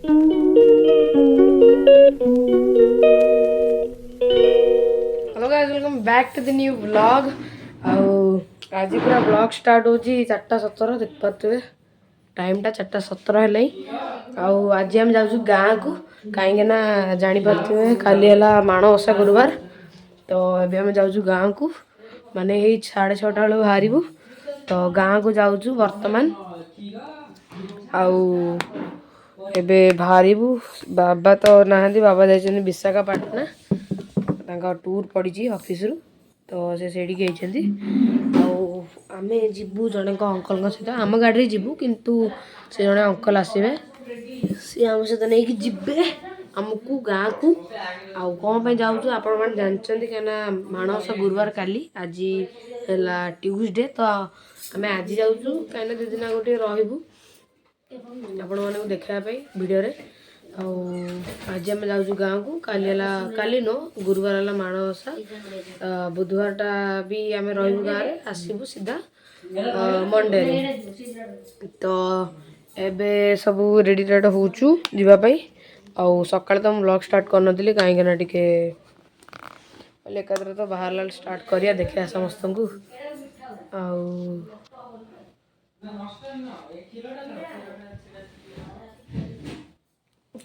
Hello guys, welcome back to the new vlog. आज पूरा vlog start हो 4:17 देख पारे टाइमटा 4:17 है। आज आम जाऊँ गाँ को कहीं जापारे काली है माणवसा गुरुवार। तो ये आम जाऊँ गाँ को माने 6:30 बेलू बाहर तो गाँ को जाऊँ बर्तमान एबे बाहरबू। बाबा तो नहांती, बाबा जाइछन्ति विशाखापाटना टूर पड़ी ऑफिस रु तो से आमे जीवु जने अंकल सहित आम गाड़ी जीवु किंतु से जने अंकल आसवे सी आम सहित नहीं कि जीवे आमको गाँ को आउ कौन जाऊँ आप जानते कहीं माणवसा गुरुवार काली आज है ट्यूसडे तो आम आज जाऊँ कहीं 2 दिन गोटे रही आपण मानक देखापी भिडियो आज आम जाऊँ गाँ को काली नो गुरुवार है माणवसा बुधवारटा भी आम रही गाँव में आसबू सीधा मंडे तो एबे सब रेडी रेड होचु जीवाई सकाल तो व्लॉग स्टार्ट कर नी कहीं टिके एकाद्रे तो बाहर स्टार्ट करिया देखा समस्त को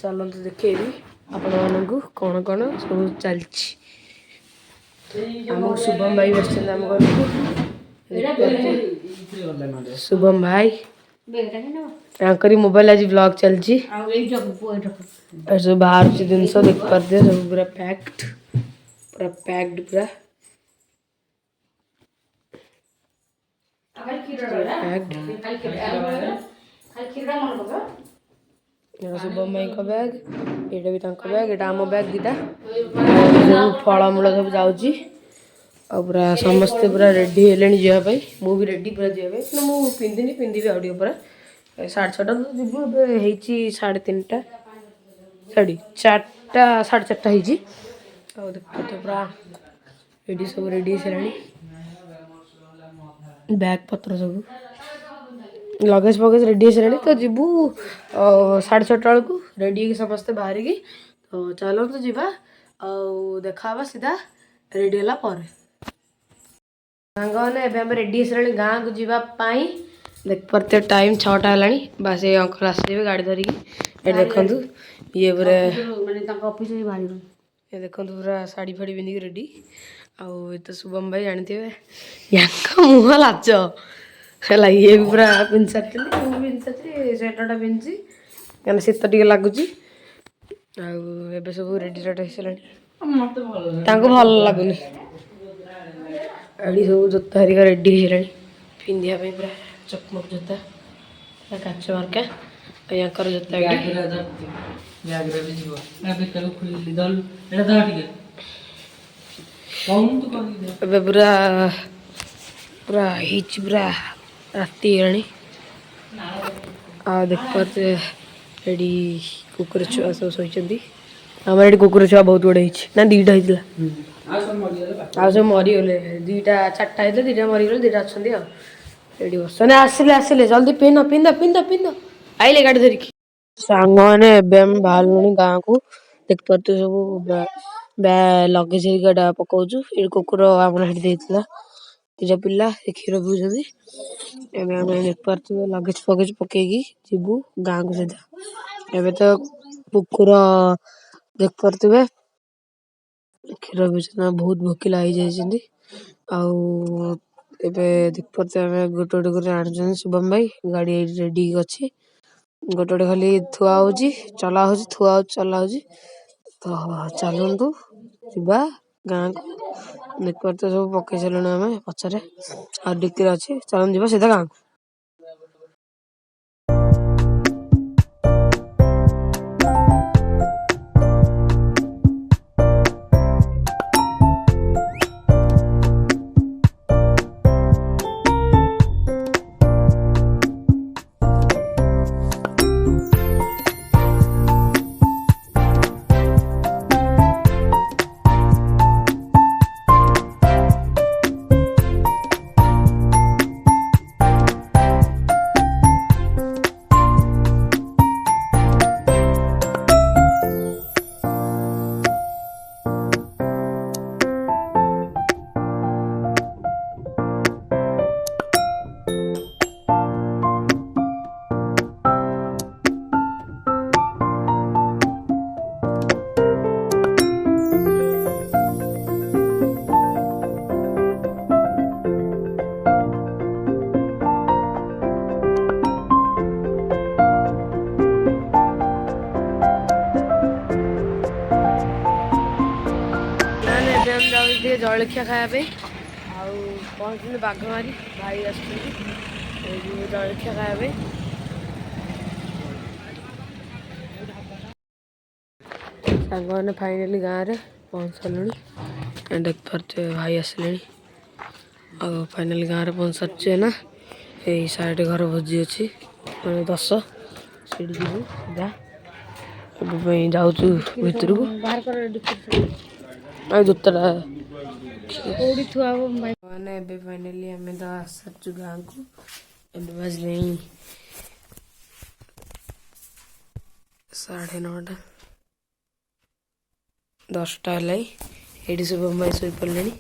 चलते देखेबी आपण मानू कौन कौन सब चलती। शुभम भाई बस आम घर शुभम भाई मोबाइल आज ब्लॉग चलती सब बाहर जिनस देख पारे सब पूरा पैक्ड पूरा शुभम भाई का बैग ये भी बैग ये आम बैग दीटा फलमूल सब जाऊँगी पूरा समस्ते पूरा रेडी है जावाई मुझे रेडी पूरा जावाई ना मुझे पिंधि आगे पूरा 6:30 तो जीवु 3:30 साढ़े 4:30 पूरा रेडी सब रेडी सारे बैग पत्र सब लगेज फगेज रेडी सारे तो जीवु 6:30 बेलू रेडी समस्ते बाहर की तो चलो तो जीवा देखा सीधा रेडी है सांगने आम रेडी सारे गाँ को जीवाई देख पारे टाइम 6टा है बास ये अंकल आसवे गाड़ी धरिकी ये देखु ये पूरा ये देखु पूरा शाढ़ी फाड़ी पिंधिक रेडी आउ तो शुभम भाई जानते हैं मुह लाच है ये भी पूरा पिंधि सारी पिंधि सारी स्वेटरटा पिंधि क्या शीत टे लगुच सब रेडी रेड हो सारे भल लगुनि एडी सब जोता हरिका रेडी हो सारे पिंधापी पूरा चकमक जोता काच मार्का यहाँ जोता पूरा पूरा पूरा राति देख पारे एडी कुकुर छुआ सब शोचती आम ये कुकुर छुआ बहुत गुड़े ना 2टा होता आ सब मरीगले 2टा 4टा होता 2टा मरीगले 2टा अच्छा ये बस आसिले आसिले जल्दी पिंध पिंध पिंध पिंध आइले गाड़ी धरिकी सांग मैंने बाहर गाँ को देख पारे सब लगेज गाड़ा पकाचु ये कुकुर आम देता 2टा पिला क्षीर पिउछे देख पारे लगेज फगेज पकईकी जीवु गाँ को सीधा एवं तो कुकुर देख पारे क्षीर पिउछे बहुत भोकिला हो जाती देख पारे गोटे गोटे आन शुभम भाई गाड़ी रेडी अच्छी गोटे गोटे खाली थुआ हो चला हो थुआ हो चला हो तो चलतु जा गाँ को देख पारे सब पकई सारे आम पचर आ डिक्की अच्छे चलन जा सीधा गाँ को। ଜଳଖିଆ ଖାଇବା ପାଇଁ ଆଉ ପହଞ୍ଚିଲୁ ବାଘମାରି ଭାଇ ଆସୁଛନ୍ତି ଏଇଠି ଜଳଖିଆ ଖାଇବା ପାଇଁ। ସାଙ୍ଗମାନେ ଫାଇନାଲି ଗାଁରେ ପହଞ୍ଚି ସାରିଲୁଣି ଦେଖିପାରୁଥିବେ ଭାଇ ଆସିଲେଣି ଆଉ ଫାଇନାଲି ଗାଁରେ ପହଞ୍ଚି ସାରିଛେ ନା ଏଇ ସାଇଡ଼ ଘର ଭୋଜି ଅଛି 10 ସେଇଠି ଯିବୁ ସିଧା ଏବେ ପାଇଁ ଯାଉଛୁ ଭିତରକୁ ଆଉ ଜୋତାଟା କୋଉଠି ଥୁଆ ହବ ମାନେ ଏବେ ଫାଇନାଲି ଆମେ ତ ଆସିଛୁ ଗାଁକୁ ଏବେ ବାଜିଲେଣି 9:30 10ଟା ହେଲାଣି ଏଇଠି ଶୁଭମ ଭାଇ ଶୋଇପଡ଼ିଲେଣି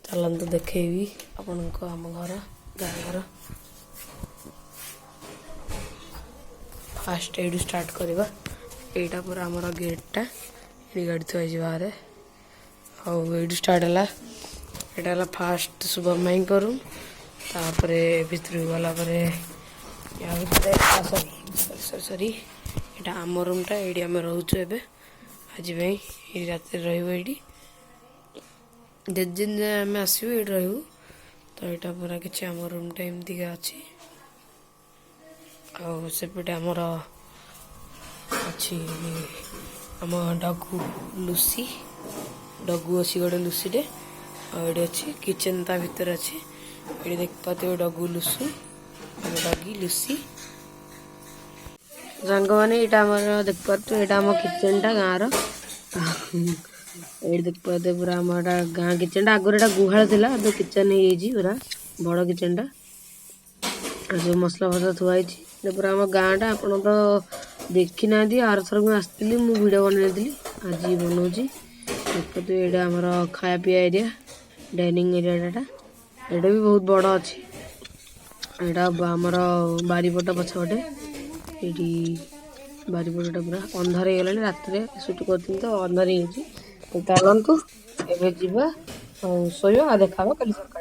ଚାଲନ୍ତୁ ଦେଖେଇବି ଆପଣଙ୍କ ଆମ ଘର ଗାଁ ଘର। ଫାଷ୍ଟ ଏଇଠୁ ଷ୍ଟାର୍ଟ କରିବା ଏଇଟା ପୁରା ଆମର ଗେଟ୍ଟା ଏଠି ଗାଡ଼ି ଥୁଆ ହେଇଛି ବାହାରେ ଆଉ ଏଇଠୁ ଷ୍ଟାର୍ଟ ହେଲା ଏଇଟା ହେଲା ଫାଷ୍ଟ ଶୁଭମ ଭାଇଙ୍କ ରୁମ୍ ତାପରେ ଭିତରକୁ ଗଲା ପରେ ୟା ଭିତରେ ସରି ଏଇଟା ଆମ ରୁମ୍ଟା ଏଇଠି ଆମେ ରହୁଛୁ ଏବେ ଆଜି ପାଇଁ ଏଇ ରାତିରେ ରହିବୁ ଏଇଠି ଯେତେ ଦିନ ଆମେ ଆସିବୁ ଏଇଠି ରହିବୁ ତ ଏଇଟା ପୁରା କିଛି ଆମ ରୁମ୍ଟା ଏମିତିକା ଅଛି ଆଉ ସେପଟେ ଆମର ଅଛି ଆମ ଡଗୁ ଲୁସି ଡଗୁ ଅଛି ଗୋଟେ ଲୁସିଟେ ଆଉ ଏଠି ଅଛି କିଚେନ୍ ତା ଭିତରେ ଅଛି ଏଠି ଦେଖିପାରୁଥିବେ ଡଗୁ ଲୁସୁ ଆମ ଡଗି ଲୁସି ସାଙ୍ଗମାନେ ଏଇଟା ଆମର ଦେଖିପାରୁଥିବେ ଏଇଟା ଆମ କିଚେନ୍ଟା ଗାଁର ଏଇଠି ଦେଖିପାରୁଥିବେ ପୁରା ଆମ ଏଇଟା ଗାଁ କିଚେନ୍ଟା ଆଗରୁ ଏଇଟା ଗୁହାଳ ଥିଲା ଏବେ କିଚେନ୍ ହେଇଯାଇଛି ପୁରା ବଡ଼ କିଚେନ୍ଟା ଆଉ ସବୁ ମସଲା ଫସଲା ଥୁଆ ହେଇଛି ଏଇଟା ପୁରା ଆମ ଗାଁଟା ଆପଣ ତ ଦେଖିନାହାନ୍ତି ଆରଥର ମୁଁ ଆସିଥିଲି ମୁଁ ଭିଡ଼ିଓ ବନେଇଥିଲି ଆଜି ବନଉଛି ଦେଖୁଥିବେ ଏଇଟା ଆମର ଖାଇବା ପିଇବା ଏରିଆ ଡାଇନିଂ ଏରିଆଟା ଏଇଟା ବି ବହୁତ ବଡ଼ ଅଛି ଏଇଟା ଆମର ବାରିପଟ ପଛପଟେ ଏଇଠି ବାରିପଟଟା ପୁରା ଅନ୍ଧାର ହେଇଗଲାଣି ରାତିରେ ସୁଟ୍ କରୁଥିଲି ତ ଅନ୍ଧାର ହେଇଯାଇଛି ଚାଲନ୍ତୁ ଏବେ ଯିବା ଆଉ ଶୋଇବା ଆଉ ଦେଖା ହବ କାଲି ସକାଳେ।